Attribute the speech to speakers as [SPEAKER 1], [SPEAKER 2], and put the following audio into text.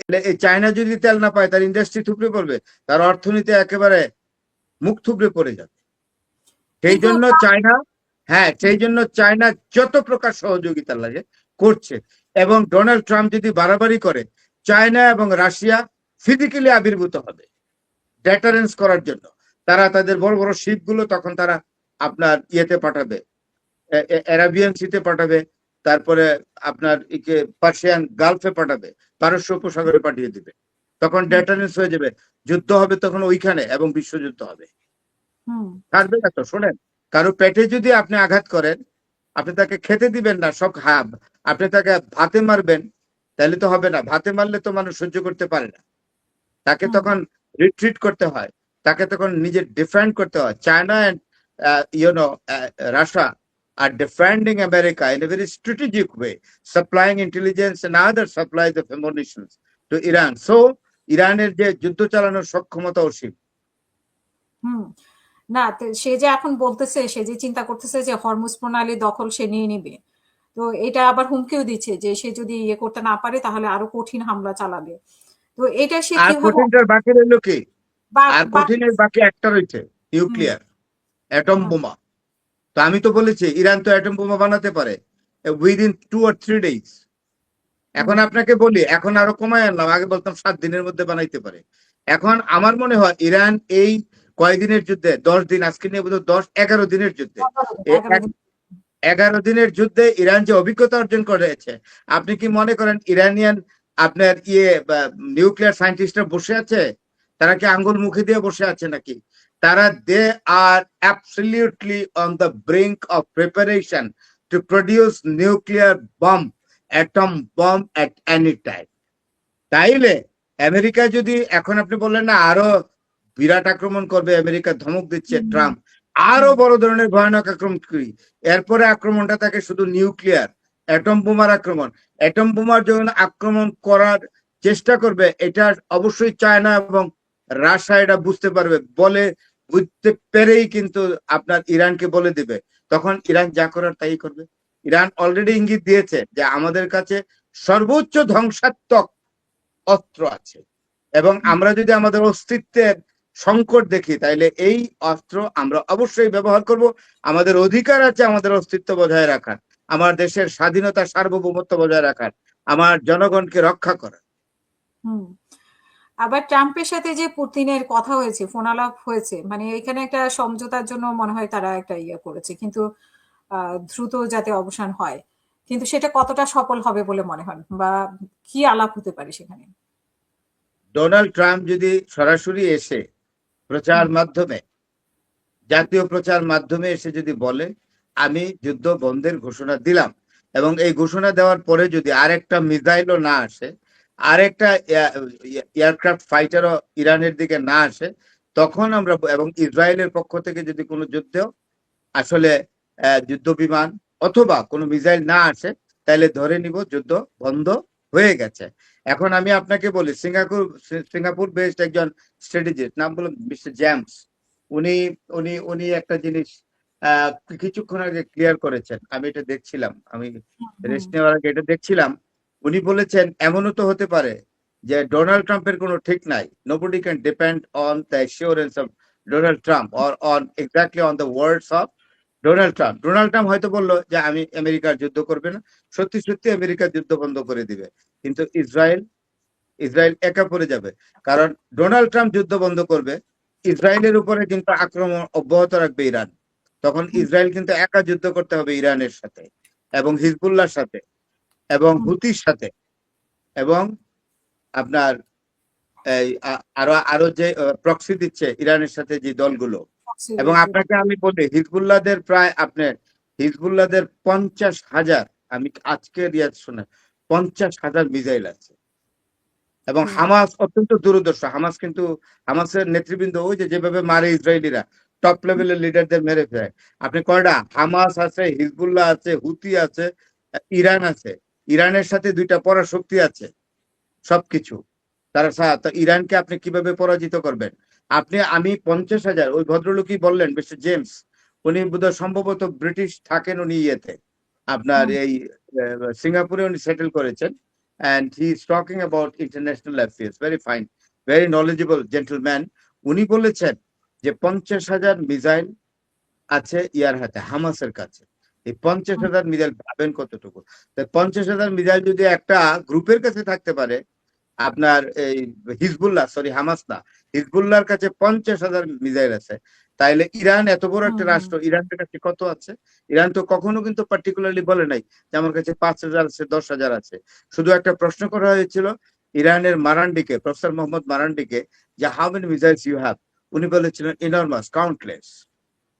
[SPEAKER 1] এই চায়না যদি তেল না পায়, তার ইন্ডাস্ট্রি থুবড়ে পড়বে, তার অর্থনীতি একেবারে মুখ থুবড়ে পড়ে যাবে। সেই জন্য চায়না, হ্যাঁ, সেই জন্য চায়না যত প্রকার সহযোগিতা লাগে করছে। এবং ডোনাল্ড ট্রাম্প যদি বাড়াবাড়ি করে, চায়না এবং রাশিয়া ফিজিক্যালি আবির্ভূত হবে ডেটারেন্স করার জন্য। তারা তাদের বড় বড় শিপগুলো তখন তারা আপনার ইয়েতে পাঠাবে, অ্যারাবিয়ান সিতে পাঠাবে, তারপরে আপনার পার্সিয়ান গালফে পাঠাবে, পারস্য উপসাগরে পাঠিয়ে দিবে। তখন ডেটারেন্স হয়ে যাবে, যুদ্ধ হবে তখন ওইখানে, এবং বিশ্বযুদ্ধ হবে। থাকবে না তো। শোনেন, কারো পেটে যদি আপনি আঘাত করেন, আপনি তাকে খেতে দিবেন না, সব আপনি তাকে ভাতে মারবেন, তাহলে তো হবে না। ভাতে মারলে তো মানুষ সহ্য করতে পারে না, তাকে তখন রিট্রিট করতে হয়, তাকে তখন নিজের ডিফেন্ড করতে হয়। China and Russia are defending America in a very strategic way, supplying intelligence and other supplies of ammunition to Iran. So, ইরানের যে যুদ্ধ চালানোর সক্ষমতা অসীম।
[SPEAKER 2] না, সে যে এখন বলতেছে, সে যে চিন্তা করতেছে যে হরমুজ প্রণালী দখল সে নিয়ে নিবে, তো এটা আবার হুমকিও দিচ্ছে যে সে যদি ইয়ে করতে না পারে তাহলে আরো কঠিন হামলা চালাবে। তো এটা সে
[SPEAKER 1] আর
[SPEAKER 2] কিভাবে,
[SPEAKER 1] কঠিনটার বাকি রইল কি? আর কঠিনের বাকি একটা রয়েছে, নিউক্লিয়ার, অ্যাটম বোমা। তো আমি তো বলেছি ইরান তো অ্যাটম বোমা বানাতে পারে উইদিন 2 or 3 days। এখন আপনাকে বলি, এখন আরো কমায় আনলাম, আগে বলতাম 7 দিনের মধ্যে বানাইতে পারে। এখন আমার মনে হয় ইরান এই কয়দিনের যুদ্ধে, 10 দিন, আজকে নিয়ে বোধহয় 10-11 দিনের যুদ্ধে, 11 দিনের যুদ্ধে ইরান যে অভিজ্ঞতা অর্জন করেছে, আপনি কি মনে করেন ইরানিয়ান আপনার নিউক্লিয়ার সায়েন্টিস্টরা বসে আছে? তারা কি আঙ্গুল মুখে দিয়ে বসে আছে নাকি? তারা they are absolutely on the brink of preparation to produce nuclear bomb, atom bomb at any time. তাইলে আমেরিকা যদি, এখন আপনি বললেন না আরো বিরাট আক্রমণ করবে, আমেরিকা ধমক দিচ্ছে ট্রাম্প, আরো বড় ধরনের ভয়ানক আক্রমণ করি, এরপরে আক্রমণটা থাকে শুধু নিউক্লিয়ার অ্যাটম বোমার আক্রমণ। অ্যাটম বোমার যখন আক্রমণ করার চেষ্টা করবে, এটা অবশ্যই চায়না এবং রাশিয়া এটা বুঝতে পারবে, বুঝতে পেরেই কিন্তু আপনার ইরানকে বলে দিবে, তখন ইরান যা করার তাই করবে। ইরান অলরেডি ইঙ্গিত দিয়েছে যে আমাদের কাছে সর্বোচ্চ ধ্বংসাত্মক অস্ত্র আছে, এবং আমরা যদি আমাদের অস্তিত্বের সংকট দেখি, তাইলে এই অস্ত্র আমরা অবশ্যই ব্যবহার করব। আমাদের অধিকার আছে আমাদের অস্তিত্ব বজায় রাখার, আমার দেশের স্বাধীনতা সার্বভৌমত্ব বজায় রাখার, আমার জনগণকে রক্ষা করার।
[SPEAKER 2] আবার ট্রাম্পের সাথে যে পুতিনের কথা হয়েছে, ফোন আলাপ হয়েছে, মানে এখানে একটা সমঝোতার জন্য মনে হয় তারা একটা ইয়ে করেছে, কিন্তু দ্রুত যাতে অবসান হয়, কিন্তু সেটা কতটা সফল হবে বলে মনে হয়, বা কি আলাপ হতে পারে সেখানে?
[SPEAKER 1] ডোনাল্ড ট্রাম্প যদি সরাসরি এসে প্রচার মাধ্যমে, জাতীয় প্রচার মাধ্যমে এসে যদি বলে আমি যুদ্ধ বন্ধের ঘোষণা দিলাম, এবং এই ঘোষণা দেওয়ার পরে যদি আরেকটা মিসাইলও না আসে, আরেকটা এয়ারক্রাফট ফাইটারও ইরানের দিকে না আসে, তখন আমরা, এবং ইসরায়েলের পক্ষ থেকে যদি কোনো যুদ্ধেও আসলে যুদ্ধ বিমান অথবা কোনো মিসাইল না আসে, তাহলে ধরে নিব যুদ্ধ বন্ধ হয়ে গেছে। এখন আমি আপনাকে বলি, সিঙ্গাপুর বেসড একজন স্ট্র্যাটেজিস্ট, নাম বলুন মিস্টার জেমস, উনি উনি উনি একটা জিনিস কিছুক্ষণ আগে ক্লিয়ার করেছেন, আমি এটা দেখছিলাম, আমি রেস্ট নেওয়ার আগে এটা দেখছিলাম। উনি বলেছেন এমনও তো হতে পারে যে ডোনাল্ড ট্রাম্পের কোনো ঠিক নাই, nobody can depend on the assurance of Donald Trump or on exactly on the words of Donald Trump. Donald Trump হয়তো বললো যে আমি আমেরিকার যুদ্ধ করবে না, সত্যি সত্যি আমেরিকার যুদ্ধ বন্ধ করে দিবে, কিন্তু ইসরায়েল একা পড়ে যাবে। কারণ ডোনাল্ড ট্রাম্প যুদ্ধ বন্ধ করবে, ইসরায়েলের উপরে কিন্তু আক্রমণ অব্যাহত রাখবে ইরান, তখন ইসরায়েল কিন্তু একা যুদ্ধ করতে হবে ইরানের সাথে, এবং হিজবুল্লাহর সাথে, এবং হুতির সাথে, এবং আপনার এই আরো আরো যে প্রক্সি দিচ্ছে ইরানের সাথে যে দলগুলো। এবং আপনাকে আমি বলি, হিজবুল্লাহদের প্রায় আপনার হিজবুল্লাহদের 50,000, আমি আজকে রিয়াজ শুনে 50,000 মিসাইল আছে। এবং হামাস অত্যন্ত দূরদর্শ, হামাসের নেতৃবৃন্দ ওই যেভাবে মারে ইসরায়েলিরা, টপ লেভেলের লিডারদের মেরে ফেলে। আপনি কয়টা হামাস আছে, হিজবুল্লাহ আছে, হুতি আছে, ইরান আছে, ইরানের সাথে 2টা পরাশক্তি আছে, সবকিছু তারা। ইরানকে আপনি কিভাবে পরাজিত করবেন? আমি 50,000, ওই ভদ্রলোকই বললেন, মিস্টার জেমস, উনি বোধহয় সম্ভবত ব্রিটিশ থাকেন, উনি ইয়েতে আপনার এই সিঙ্গাপুরে উনি সেটেল করেছেন, and he is talking about international affairs. Very fine, very knowledgeable gentleman. উনি বলেছেন যে 50,000 মিসাইল আছে ইয়ার হাতে, হামাসের কাছে। এই 50,000 মিসাইল ভাবেন কতটুকু? তাই 50,000 মিসাইল যদি একটা গ্রুপের কাছে থাকতে পারে, আপনার এই হিজবুল্লাহ, সরি হামাস না, হিজবুল্লাহর কাছে 50,000 মিসাইল আছে, তাইলে ইরান এত বড় একটা রাষ্ট্র, ইরানের কাছে কত আছে? ইরান তো কখনো কিন্তু পার্টিকুলারলি বলে নাই যে আমার কাছে 5,000 আছে, 10,000 আছে। শুধু একটা প্রশ্ন করা হয়েছিল ইরানের মারান্ডিকে, প্রফেসর মোহাম্মদ মারান্ডিকে, যে how many missiles you have. উনি বলেছিলেন ইনরমাস, কাউন্টলেস।